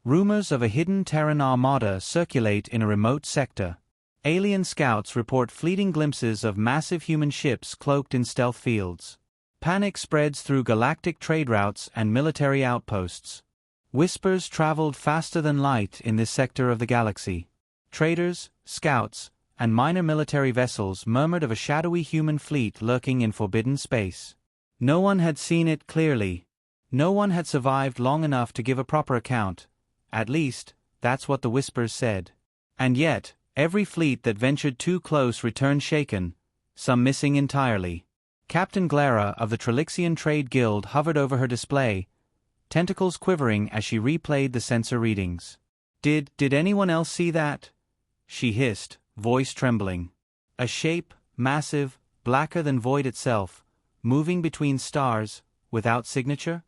Rumors of a hidden Terran armada circulate in a remote sector. Alien scouts report fleeting glimpses of massive human ships cloaked in stealth fields. Panic spreads through galactic trade routes and military outposts. Whispers traveled faster than light in this sector of the galaxy. Traders, scouts, and minor military vessels murmured of a shadowy human fleet lurking in forbidden space. No one had seen it clearly. No one had survived long enough to give a proper account. At least, that's what the whispers said. And yet, every fleet that ventured too close returned shaken, some missing entirely. Captain Glara of the Trelixian Trade Guild hovered over her display, tentacles quivering as she replayed the sensor readings. Did anyone else see that? She hissed, voice trembling. A shape, massive, blacker than void itself, moving between stars, without signature?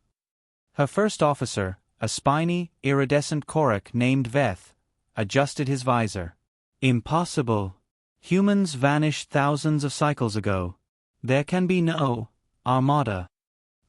Her first officer, a spiny, iridescent Korak named Veth, adjusted his visor. Impossible. Humans vanished thousands of cycles ago. There can be no Armada.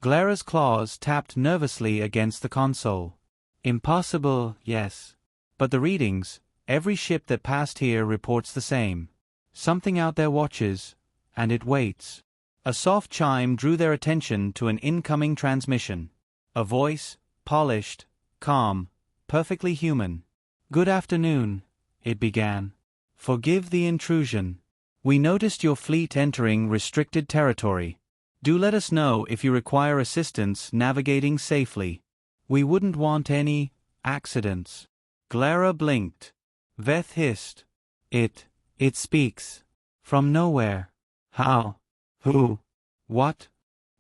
Glara's claws tapped nervously against the console. Impossible, yes. But the readings, every ship that passed here reports the same. Something out there watches, and it waits. A soft chime drew their attention to an incoming transmission. A voice, polished, calm, perfectly human. Good afternoon, it began. Forgive the intrusion. We noticed your fleet entering restricted territory. Do let us know if you require assistance navigating safely. We wouldn't want any accidents. Glara blinked. Veth hissed. It speaks. From nowhere. How? Who? What?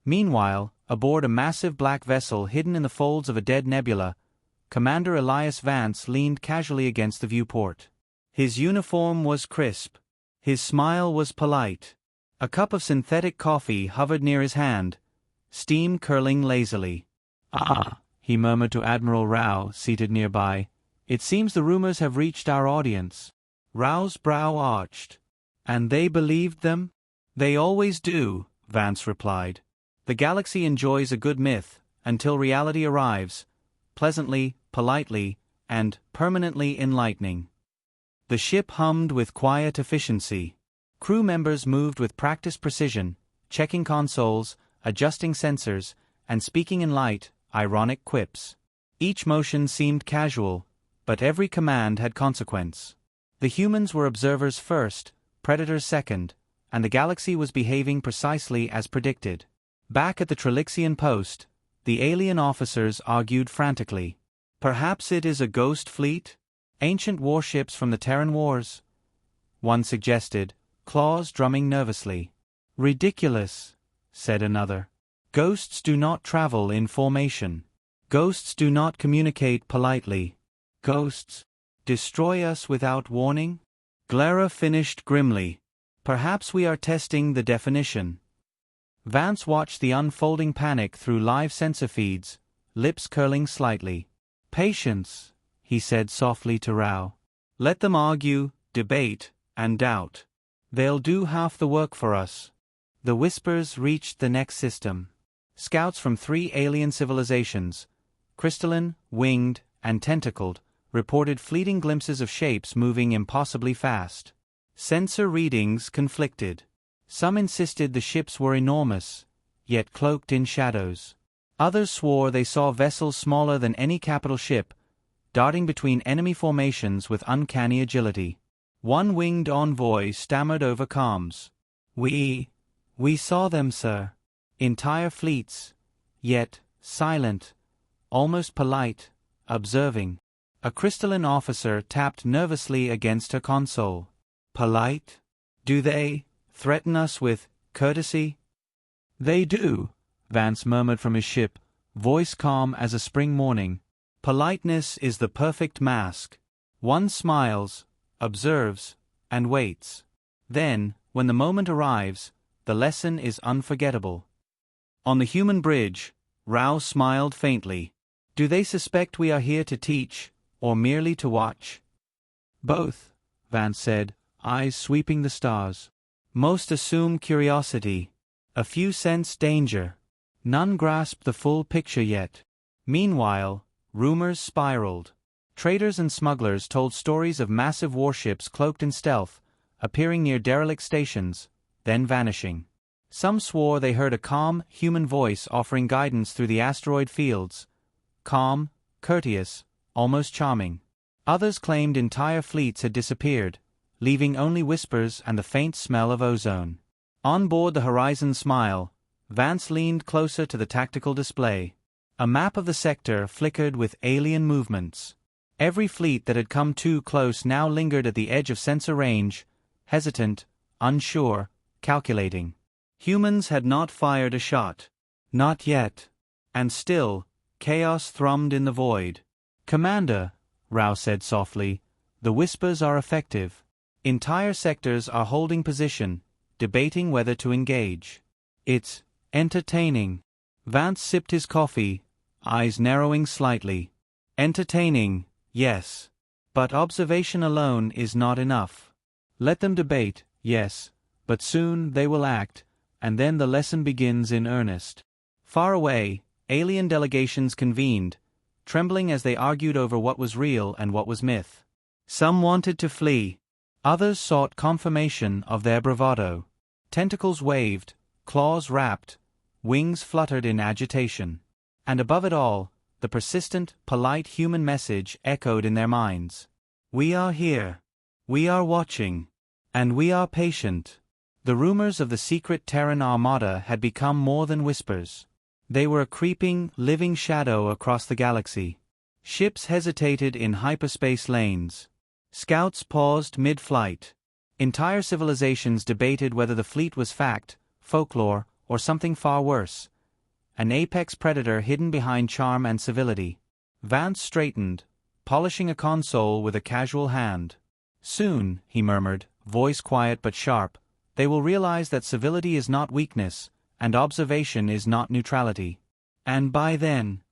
Meanwhile, aboard a massive black vessel hidden in the folds of a dead nebula, Commander Elias Vance leaned casually against the viewport. His uniform was crisp. His smile was polite. A cup of synthetic coffee hovered near his hand, steam curling lazily. Ah, he murmured to Admiral Rao, seated nearby. It seems the rumors have reached our audience. Rao's brow arched. And they believed them? They always do, Vance replied. The galaxy enjoys a good myth, until reality arrives, pleasantly, politely, and permanently enlightening. The ship hummed with quiet efficiency. Crew members moved with practiced precision, checking consoles, adjusting sensors, and speaking in light, ironic quips. Each motion seemed casual, but every command had consequence. The humans were observers first, predators second, and the galaxy was behaving precisely as predicted. Back at the Trelixian post, the alien officers argued frantically. Perhaps it is a ghost fleet? Ancient warships from the Terran Wars? One suggested, claws drumming nervously. Ridiculous, said another. Ghosts do not travel in formation. Ghosts do not communicate politely. Ghosts destroy us without warning? Glara finished grimly. Perhaps we are testing the definition. Vance watched the unfolding panic through live sensor feeds, lips curling slightly. Patience, he said softly to Rao. Let them argue, debate, and doubt. They'll do half the work for us. The whispers reached the next system. Scouts from 3 alien civilizations, crystalline, winged, and tentacled, reported fleeting glimpses of shapes moving impossibly fast. Sensor readings conflicted. Some insisted the ships were enormous, yet cloaked in shadows. Others swore they saw vessels smaller than any capital ship, darting between enemy formations with uncanny agility. One winged envoy stammered over comms. We saw them, sir. Entire fleets, yet silent, almost polite, observing. A crystalline officer tapped nervously against her console. Polite? Do they threaten us with courtesy? They do, Vance murmured from his ship, voice calm as a spring morning. Politeness is the perfect mask. One smiles, observes, and waits. Then, when the moment arrives, the lesson is unforgettable. On the human bridge, Rao smiled faintly. Do they suspect we are here to teach, or merely to watch? Both, Vance said, eyes sweeping the stars. Most assume curiosity. A few sense danger. None grasp the full picture yet. Meanwhile, rumors spiraled. Traders and smugglers told stories of massive warships cloaked in stealth, appearing near derelict stations, then vanishing. Some swore they heard a calm, human voice offering guidance through the asteroid fields. Calm, courteous, almost charming. Others claimed entire fleets had disappeared, leaving only whispers and the faint smell of ozone. On board the Horizon Smile, Vance leaned closer to the tactical display. A map of the sector flickered with alien movements. Every fleet that had come too close now lingered at the edge of sensor range, hesitant, unsure, calculating. Humans had not fired a shot. Not yet. And still, chaos thrummed in the void. "Commander," Rao said softly, "the whispers are effective. Entire sectors are holding position, debating whether to engage. It's entertaining." Vance sipped his coffee, eyes narrowing slightly. "Entertaining, yes. But observation alone is not enough. Let them debate, yes, but soon they will act, and then the lesson begins in earnest." Far away, alien delegations convened, trembling as they argued over what was real and what was myth. Some wanted to flee. Others sought confirmation of their bravado. Tentacles waved, claws rapped, wings fluttered in agitation. And above it all, the persistent, polite human message echoed in their minds. "We are here. We are watching. And we are patient." The rumors of the secret Terran Armada had become more than whispers. They were a creeping, living shadow across the galaxy. Ships hesitated in hyperspace lanes. Scouts paused mid-flight. Entire civilizations debated whether the fleet was fact, folklore, or something far worse. An apex predator hidden behind charm and civility. Vance straightened, polishing a console with a casual hand. "Soon," he murmured, voice quiet but sharp, "they will realize that civility is not weakness, and observation is not neutrality. And by then—"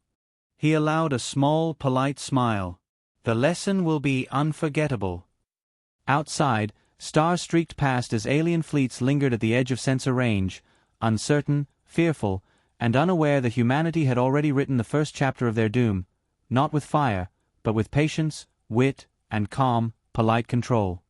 He allowed a small, polite smile. "The lesson will be unforgettable." Outside, stars streaked past as alien fleets lingered at the edge of sensor range, uncertain, fearful, and unaware that humanity had already written the first chapter of their doom, not with fire, but with patience, wit, and calm, polite control.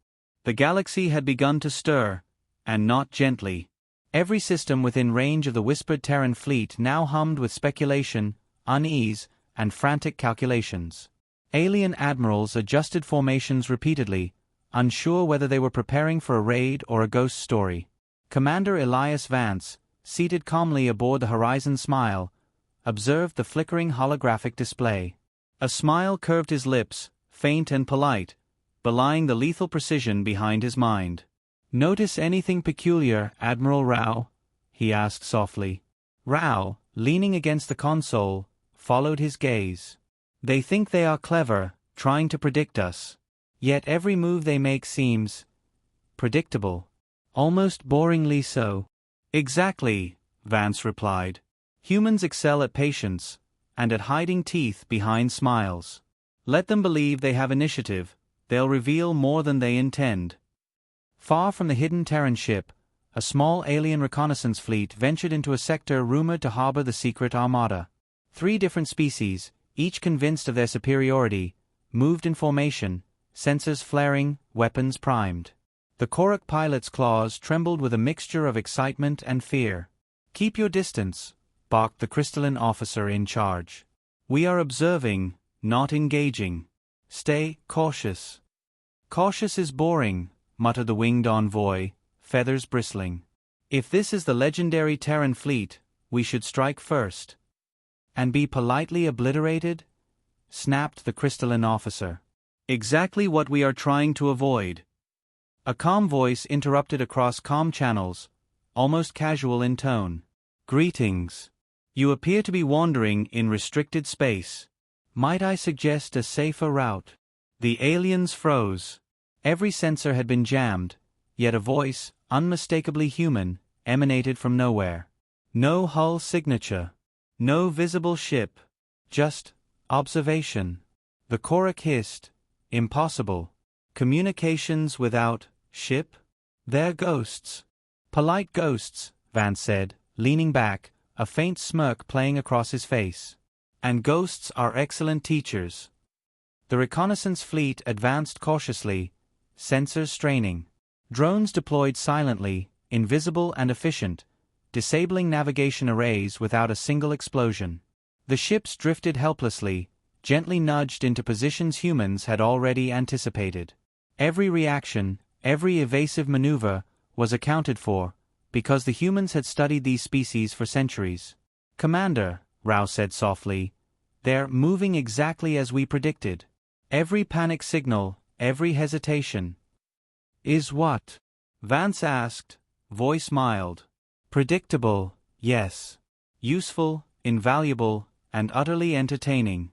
The galaxy had begun to stir, and not gently. Every system within range of the whispered Terran fleet now hummed with speculation, unease, and frantic calculations. Alien admirals adjusted formations repeatedly, unsure whether they were preparing for a raid or a ghost story. Commander Elias Vance, seated calmly aboard the Horizon Smile, observed the flickering holographic display. A smile curved his lips, faint and polite, belying the lethal precision behind his mind. "Notice anything peculiar, Admiral Rao?" he asked softly. Rao, leaning against the console, followed his gaze. "They think they are clever, trying to predict us. Yet every move they make seems predictable. Almost boringly so." "Exactly," Vance replied. "Humans excel at patience, and at hiding teeth behind smiles. Let them believe they have initiative, they'll reveal more than they intend." Far from the hidden Terran ship, a small alien reconnaissance fleet ventured into a sector rumored to harbor the secret Armada. 3 different species, each convinced of their superiority, moved in formation, sensors flaring, weapons primed. The Korak pilot's claws trembled with a mixture of excitement and fear. "Keep your distance," barked the crystalline officer in charge. "We are observing, not engaging. Stay cautious." "Cautious is boring," muttered the winged envoy, feathers bristling. "If this is the legendary Terran fleet, we should strike first." "And be politely obliterated?" snapped the crystalline officer. "Exactly what we are trying to avoid." A calm voice interrupted across calm channels, almost casual in tone. "Greetings. You appear to be wandering in restricted space. Might I suggest a safer route?" The aliens froze. Every sensor had been jammed, yet a voice, unmistakably human, emanated from nowhere. No hull signature. No visible ship. Just observation. The Korak hissed. "Impossible. Communications without ship? They're ghosts." "Polite ghosts," Vance said, leaning back, a faint smirk playing across his face. "And ghosts are excellent teachers." The reconnaissance fleet advanced cautiously, sensors straining. Drones deployed silently, invisible and efficient, disabling navigation arrays without a single explosion. The ships drifted helplessly, gently nudged into positions humans had already anticipated. Every reaction, every evasive maneuver, was accounted for, because the humans had studied these species for centuries. "Commander," Rao said softly, "they're moving exactly as we predicted. Every panic signal, every hesitation." "Is what?" Vance asked, voice mild. "Predictable, yes. Useful, invaluable, and utterly entertaining."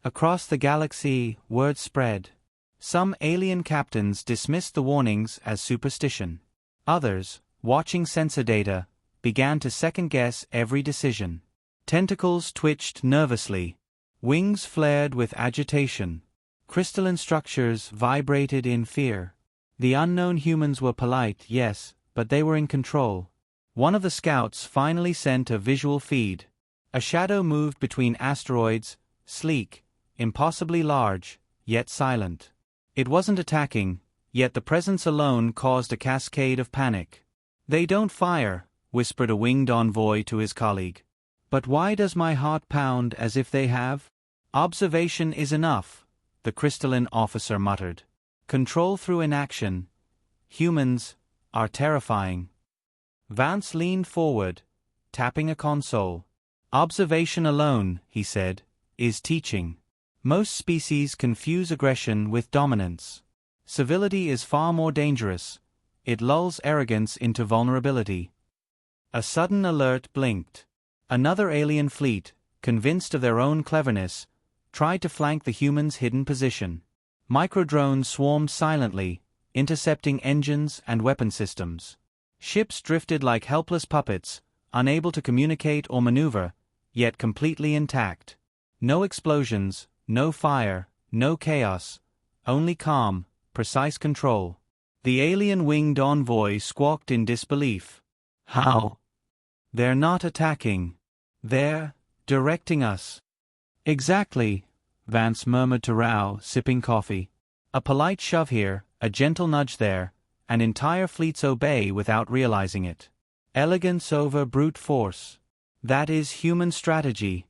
Across the galaxy, word spread. Some alien captains dismissed the warnings as superstition. Others, watching sensor data, began to second-guess every decision. Tentacles twitched nervously. Wings flared with agitation. Crystalline structures vibrated in fear. The unknown humans were polite, yes, but they were in control. One of the scouts finally sent a visual feed. A shadow moved between asteroids, sleek, impossibly large, yet silent. It wasn't attacking, yet the presence alone caused a cascade of panic. "They don't fire," whispered a winged envoy to his colleague. "But why does my heart pound as if they have?" "Observation is enough," the crystalline officer muttered. "Control through inaction. Humans are terrifying." Vance leaned forward, tapping a console. "Observation alone," he said, "is teaching. Most species confuse aggression with dominance. Civility is far more dangerous. It lulls arrogance into vulnerability." A sudden alert blinked. Another alien fleet, convinced of their own cleverness, tried to flank the humans' hidden position. Microdrones swarmed silently, intercepting engines and weapon systems. Ships drifted like helpless puppets, unable to communicate or maneuver, yet completely intact. No explosions, no fire, no chaos, only calm, precise control. The alien winged envoy squawked in disbelief. "How?" "They're not attacking. They're directing us." "Exactly," Vance murmured to Rao, sipping coffee. "A polite shove here, a gentle nudge there, and entire fleets obey without realizing it. Elegance over brute force. That is human strategy."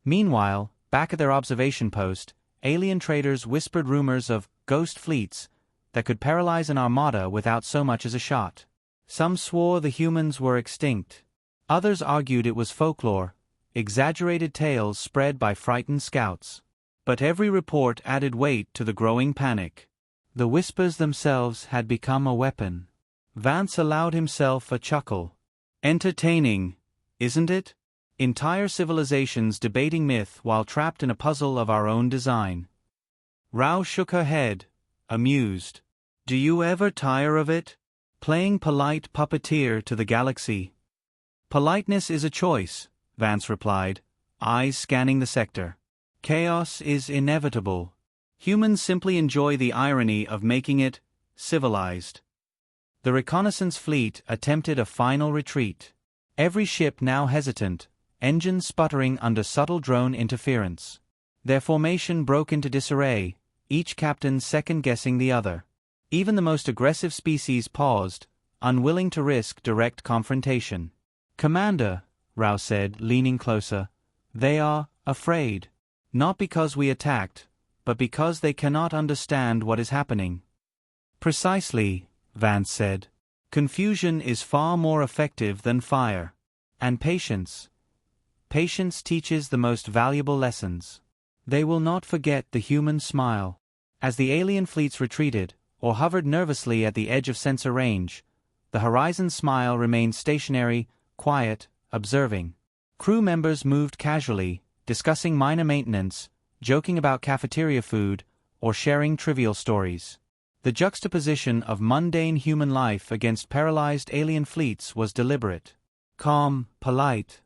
Meanwhile, back at their observation post, alien traders whispered rumors of ghost fleets that could paralyze an armada without so much as a shot. Some swore the humans were extinct. Others argued it was folklore, exaggerated tales spread by frightened scouts. But every report added weight to the growing panic. The whispers themselves had become a weapon. Vance allowed himself a chuckle. "Entertaining, isn't it? Entire civilizations debating myth while trapped in a puzzle of our own design." Rao shook her head, amused. "Do you ever tire of it? Playing polite puppeteer to the galaxy?" "Politeness is a choice," Vance replied, eyes scanning the sector. "Chaos is inevitable. Humans simply enjoy the irony of making it civilized." The reconnaissance fleet attempted a final retreat. Every ship now hesitant, engines sputtering under subtle drone interference. Their formation broke into disarray, each captain second-guessing the other. Even the most aggressive species paused, unwilling to risk direct confrontation. "Commander," Rao said, leaning closer, "they are afraid. Not because we attacked, but because they cannot understand what is happening." "Precisely," Vance said. "Confusion is far more effective than fire. And patience. Patience teaches the most valuable lessons. They will not forget the human smile." As the alien fleets retreated, or hovered nervously at the edge of sensor range, the Horizon smile remained stationary, quiet, observing. Crew members moved casually, discussing minor maintenance, joking about cafeteria food, or sharing trivial stories. The juxtaposition of mundane human life against paralyzed alien fleets was deliberate. Calm, polite,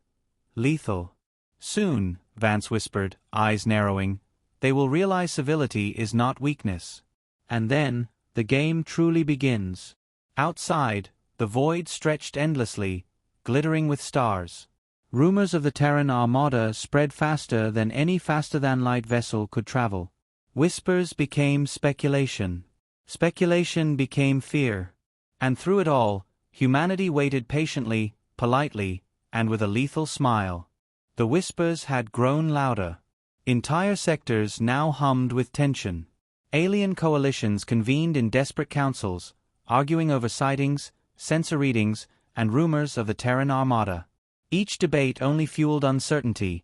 lethal. "Soon," Vance whispered, eyes narrowing, "they will realize civility is not weakness. And then, the game truly begins." Outside, the void stretched endlessly, glittering with stars. Rumors of the Terran Armada spread faster than any faster-than-light vessel could travel. Whispers became speculation. Speculation became fear. And through it all, humanity waited patiently, politely, and with a lethal smile. The whispers had grown louder. Entire sectors now hummed with tension. Alien coalitions convened in desperate councils, arguing over sightings, sensor readings, and rumors of the Terran Armada. Each debate only fueled uncertainty.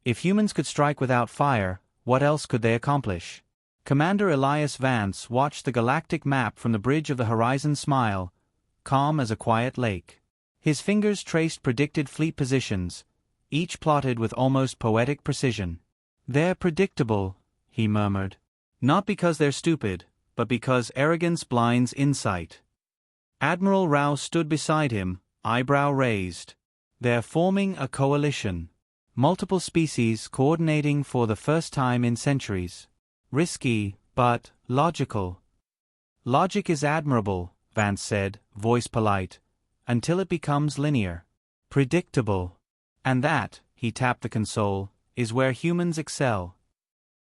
If humans could strike without fire, what else could they accomplish? Commander Elias Vance watched the galactic map from the bridge of the Horizon Smile, calm as a quiet lake. His fingers traced predicted fleet positions, each plotted with almost poetic precision. "They're predictable," he murmured. "Not because they're stupid, but because arrogance blinds insight." Admiral Rao stood beside him, eyebrow raised. "They're forming a coalition. Multiple species coordinating for the first time in centuries. Risky, but logical." "Logic is admirable," Vance said, voice polite, "until it becomes linear. Predictable. And that," he tapped the console, "is where humans excel."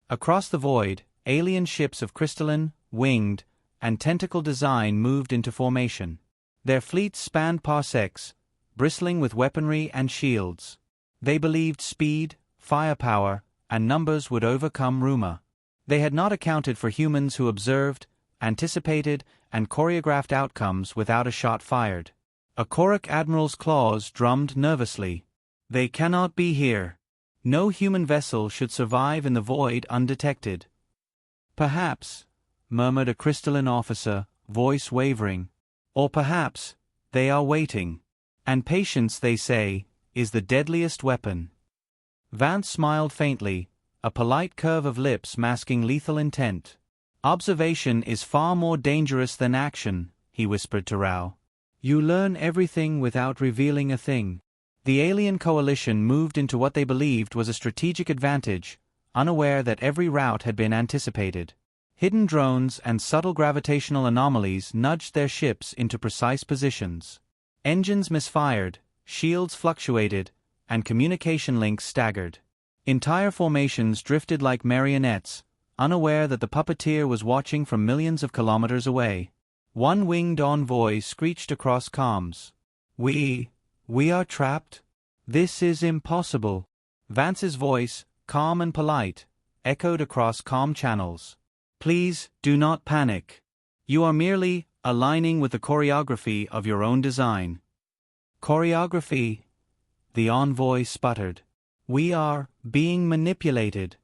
Across the void, alien ships of crystalline, winged, and tentacle design moved into formation. Their fleets spanned parsecs, bristling with weaponry and shields. They believed speed, firepower, and numbers would overcome rumor. They had not accounted for humans who observed, anticipated, and choreographed outcomes without a shot fired. A Korak admiral's claws drummed nervously. "They cannot be here. No human vessel should survive in the void undetected." "Perhaps," murmured a crystalline officer, voice wavering. "Or perhaps, they are waiting. And patience, they say, is the deadliest weapon." Vance smiled faintly, a polite curve of lips masking lethal intent. "Observation is far more dangerous than action," he whispered to Rao. "You learn everything without revealing a thing." The alien coalition moved into what they believed was a strategic advantage, unaware that every route had been anticipated. Hidden drones and subtle gravitational anomalies nudged their ships into precise positions. Engines misfired, shields fluctuated, and communication links staggered. Entire formations drifted like marionettes, unaware that the puppeteer was watching from millions of kilometers away. One winged envoy screeched across comms. We are trapped? This is impossible." Vance's voice, calm and polite, echoed across comm channels. "Please, do not panic. You are merely aligning with the choreography of your own design." "Choreography?" the envoy sputtered. "We are being manipulated."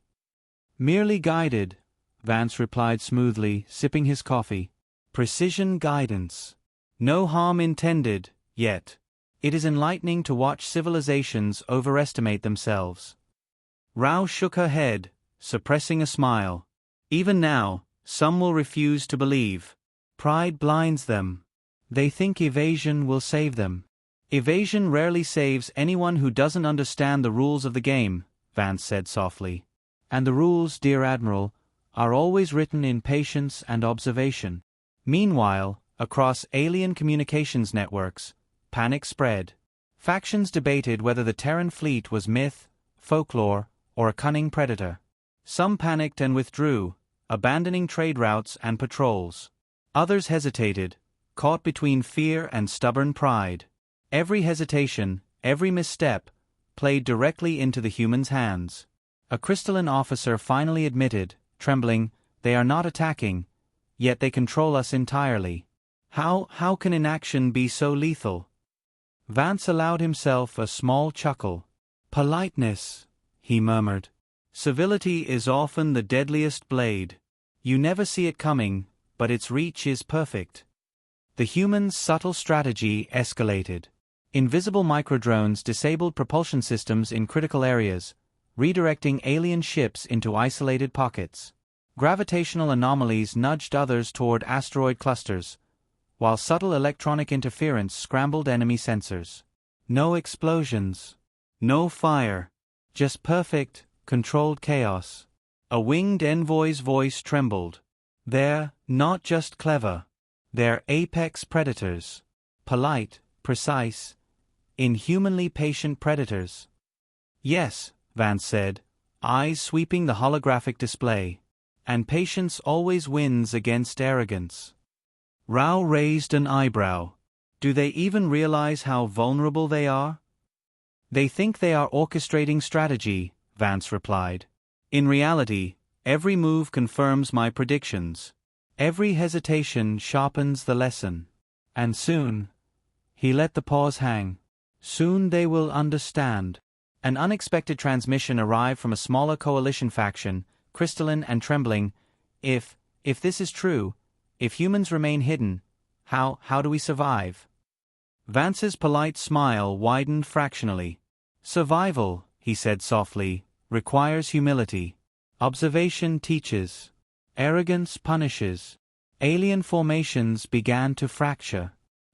"Merely guided," Vance replied smoothly, sipping his coffee. "Precision guidance. No harm intended, yet. It is enlightening to watch civilizations overestimate themselves." Rao shook her head, suppressing a smile. "Even now, some will refuse to believe. Pride blinds them. They think evasion will save them." "Evasion rarely saves anyone who doesn't understand the rules of the game," Vance said softly. "And the rules, dear Admiral, are always written in patience and observation." Meanwhile, across alien communications networks, panic spread. Factions debated whether the Terran fleet was myth, folklore, or a cunning predator. Some panicked and withdrew, abandoning trade routes and patrols. Others hesitated, caught between fear and stubborn pride. Every hesitation, every misstep, played directly into the humans' hands. A crystalline officer finally admitted, trembling, "They are not attacking, yet they control us entirely. How can inaction be so lethal?" Vance allowed himself a small chuckle. "Politeness," he murmured. "Civility is often the deadliest blade. You never see it coming, but its reach is perfect." The humans' subtle strategy escalated. Invisible microdrones disabled propulsion systems in critical areas, redirecting alien ships into isolated pockets. Gravitational anomalies nudged others toward asteroid clusters, while subtle electronic interference scrambled enemy sensors. No explosions. No fire. Just perfect, controlled chaos. A winged envoy's voice trembled. "They're not just clever. They're apex predators. Polite, precise, inhumanly patient predators." "Yes," Vance said, eyes sweeping the holographic display. And patience always wins against arrogance. Rao raised an eyebrow. Do they even realize how vulnerable they are? They think they are orchestrating strategy, Vance replied. In reality, every move confirms my predictions. Every hesitation sharpens the lesson. And soon, he let the pause hang. Soon they will understand. An unexpected transmission arrived from a smaller coalition faction, crystalline and trembling. If this is true, if humans remain hidden, how do we survive? Vance's polite smile widened fractionally. Survival, he said softly, requires humility. Observation teaches. Arrogance punishes. Alien formations began to fracture.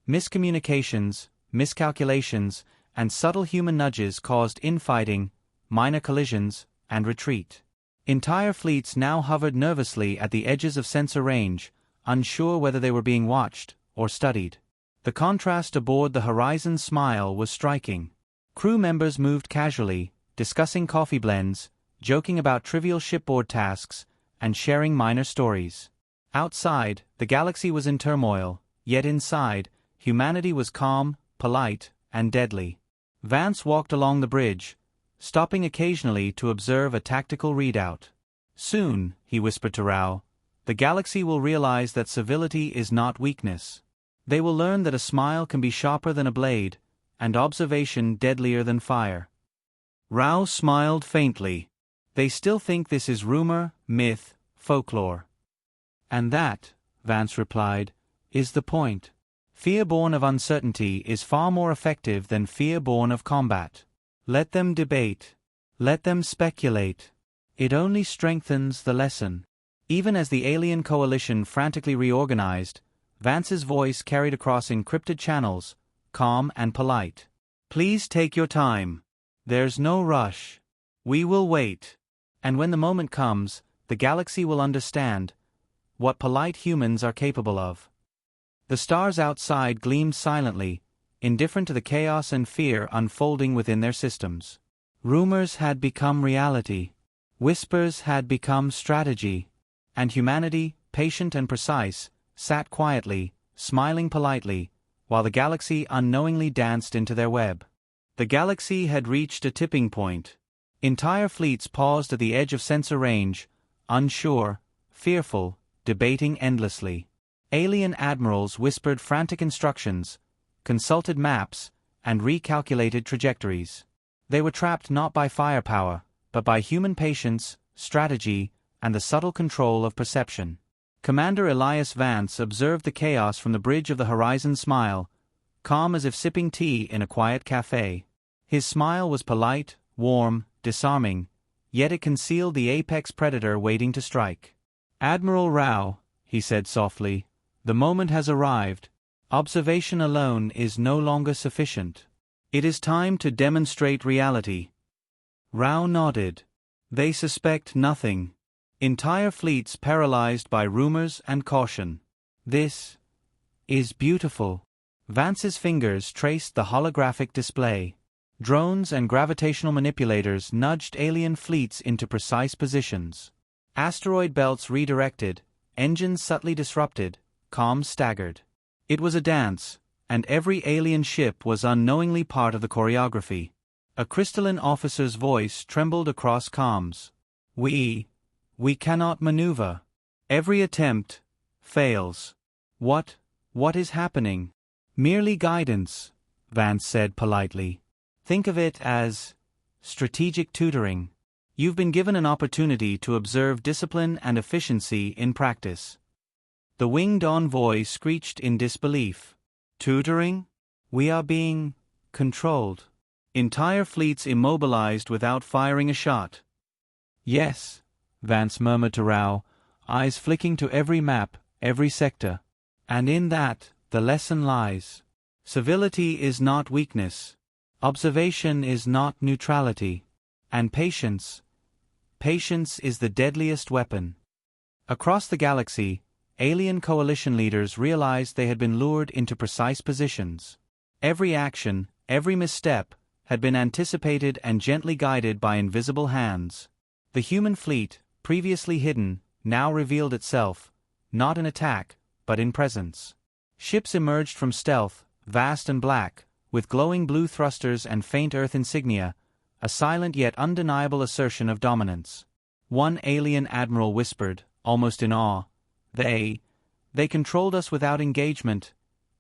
Miscommunications, miscalculations, and subtle human nudges caused infighting, minor collisions, and retreat. Entire fleets now hovered nervously at the edges of sensor range, unsure whether they were being watched or studied. The contrast aboard the Horizon Smile was striking. Crew members moved casually, discussing coffee blends, joking about trivial shipboard tasks, and sharing minor stories. Outside, the galaxy was in turmoil, yet inside, humanity was calm, polite, and deadly. Vance walked along the bridge, stopping occasionally to observe a tactical readout. Soon, he whispered to Rao, the galaxy will realize that civility is not weakness. They will learn that a smile can be sharper than a blade, and observation deadlier than fire. Rao smiled faintly. They still think this is rumor, myth, folklore. And that, Vance replied, is the point. Fear born of uncertainty is far more effective than fear born of combat. Let them debate. Let them speculate. It only strengthens the lesson. Even as the alien coalition frantically reorganized, Vance's voice carried across encrypted channels, calm and polite. Please take your time. There's no rush. We will wait. And when the moment comes, the galaxy will understand what polite humans are capable of. The stars outside gleamed silently, indifferent to the chaos and fear unfolding within their systems. Rumors had become reality. Whispers had become strategy. And humanity, patient and precise, sat quietly, smiling politely, while the galaxy unknowingly danced into their web. The galaxy had reached a tipping point. Entire fleets paused at the edge of sensor range, unsure, fearful, debating endlessly. Alien admirals whispered frantic instructions, consulted maps, and recalculated trajectories. They were trapped not by firepower, but by human patience, strategy, and the subtle control of perception. Commander Elias Vance observed the chaos from the bridge of the Horizon Smile, calm as if sipping tea in a quiet cafe. His smile was polite, warm, disarming, yet it concealed the apex predator waiting to strike. Admiral Rao, he said softly, the moment has arrived. Observation alone is no longer sufficient. It is time to demonstrate reality. Rao nodded. They suspect nothing. Entire fleets paralyzed by rumors and caution. This is beautiful. Vance's fingers traced the holographic display. Drones and gravitational manipulators nudged alien fleets into precise positions. Asteroid belts redirected, engines subtly disrupted, comms staggered. It was a dance, and every alien ship was unknowingly part of the choreography. A crystalline officer's voice trembled across comms. We cannot maneuver. Every attempt fails. What is happening? Merely guidance, Vance said politely. Think of it as strategic tutoring. You've been given an opportunity to observe discipline and efficiency in practice. The winged envoy screeched in disbelief. Tutoring? We are being controlled. Entire fleets immobilized without firing a shot. Yes, Vance murmured to Rao, eyes flicking to every map, every sector. And in that, the lesson lies. Civility is not weakness. Observation is not neutrality. And patience is the deadliest weapon. Across the galaxy, alien coalition leaders realized they had been lured into precise positions. Every action, every misstep, had been anticipated and gently guided by invisible hands. The human fleet, previously hidden, now revealed itself, not in attack, but in presence. Ships emerged from stealth, vast and black, with glowing blue thrusters and faint Earth insignia, a silent yet undeniable assertion of dominance. One alien admiral whispered, almost in awe, They controlled us without engagement,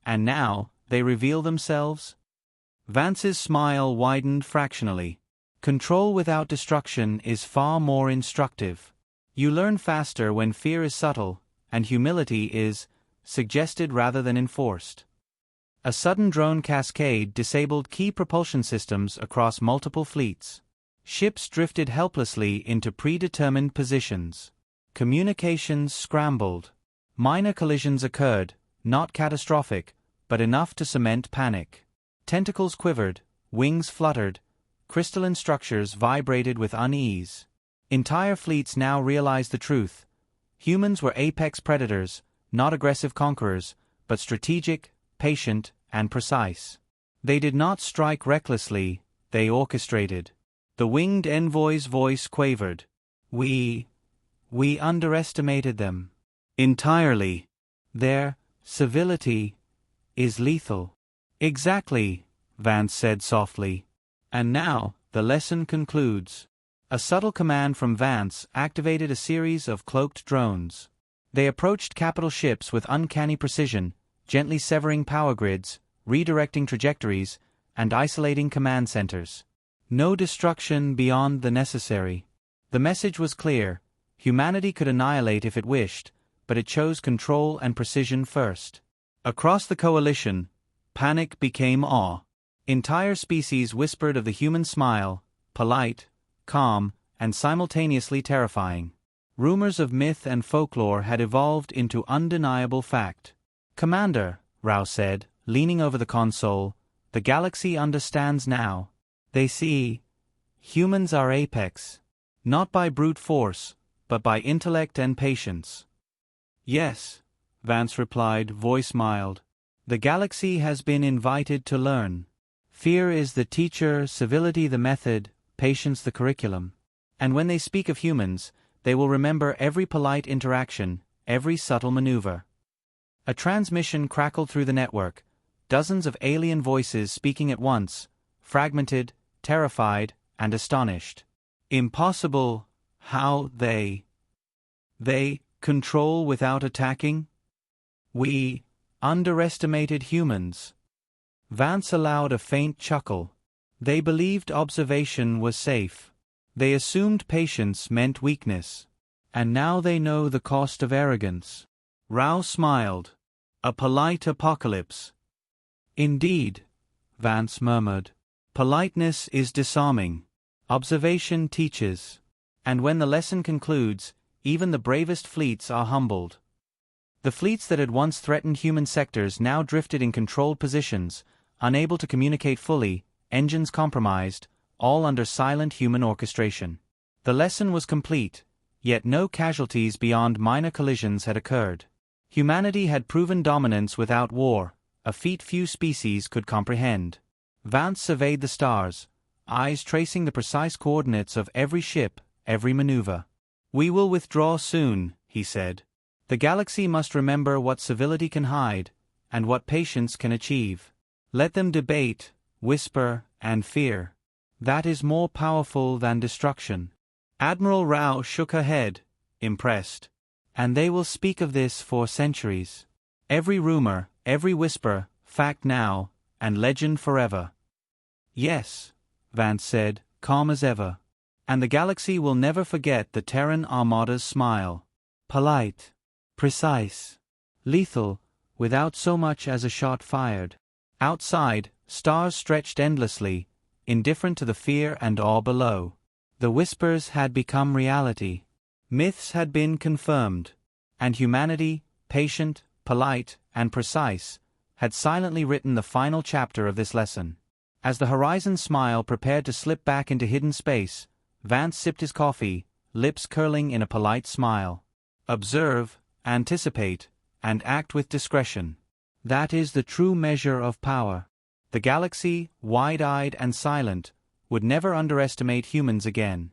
and now, they reveal themselves?" Vance's smile widened fractionally. "Control without destruction is far more instructive. You learn faster when fear is subtle, and humility is suggested rather than enforced." A sudden drone cascade disabled key propulsion systems across multiple fleets. Ships drifted helplessly into predetermined positions. Communications scrambled. Minor collisions occurred, not catastrophic, but enough to cement panic. Tentacles quivered, wings fluttered, crystalline structures vibrated with unease. Entire fleets now realized the truth. Humans were apex predators, not aggressive conquerors, but strategic, patient, and precise. They did not strike recklessly, they orchestrated. The winged envoy's voice quavered. We underestimated them. Entirely. Their civility is lethal." "Exactly," Vance said softly. "And now, the lesson concludes." A subtle command from Vance activated a series of cloaked drones. They approached capital ships with uncanny precision, gently severing power grids, redirecting trajectories, and isolating command centers. No destruction beyond the necessary. The message was clear: humanity could annihilate if it wished, but it chose control and precision first. Across the coalition, panic became awe. Entire species whispered of the human smile, polite, calm, and simultaneously terrifying. Rumors of myth and folklore had evolved into undeniable fact. "Commander," Rao said, leaning over the console, "the galaxy understands now. They see humans are apex. Not by brute force, but by intellect and patience." "Yes," Vance replied, voice mild. "The galaxy has been invited to learn. Fear is the teacher, civility the method, patience the curriculum. And when they speak of humans, they will remember every polite interaction, every subtle maneuver." A transmission crackled through the network, dozens of alien voices speaking at once, fragmented, terrified, and astonished. "Impossible. How they control without attacking? We underestimated humans." Vance allowed a faint chuckle. "They believed observation was safe. They assumed patience meant weakness. And now they know the cost of arrogance." Rao smiled. "A polite apocalypse." "Indeed," Vance murmured. "Politeness is disarming. Observation teaches. And when the lesson concludes, even the bravest fleets are humbled." The fleets that had once threatened human sectors now drifted in controlled positions, unable to communicate fully, engines compromised, all under silent human orchestration. The lesson was complete, yet no casualties beyond minor collisions had occurred. Humanity had proven dominance without war, a feat few species could comprehend. Vance surveyed the stars, eyes tracing the precise coordinates of every ship, every maneuver. "We will withdraw soon," he said. "The galaxy must remember what civility can hide, and what patience can achieve. Let them debate, whisper, and fear. That is more powerful than destruction." Admiral Rao shook her head, impressed. "And they will speak of this for centuries. Every rumor, every whisper, fact now, and legend forever." "Yes," Vance said, calm as ever. "And the galaxy will never forget the Terran Armada's smile. Polite, precise, lethal, without so much as a shot fired." Outside, stars stretched endlessly, indifferent to the fear and awe below. The whispers had become reality. Myths had been confirmed. And humanity, patient, polite, and precise, had silently written the final chapter of this lesson. As the horizon smile prepared to slip back into hidden space, Vance sipped his coffee, lips curling in a polite smile. "Observe, anticipate, and act with discretion. That is the true measure of power." The galaxy, wide-eyed and silent, would never underestimate humans again.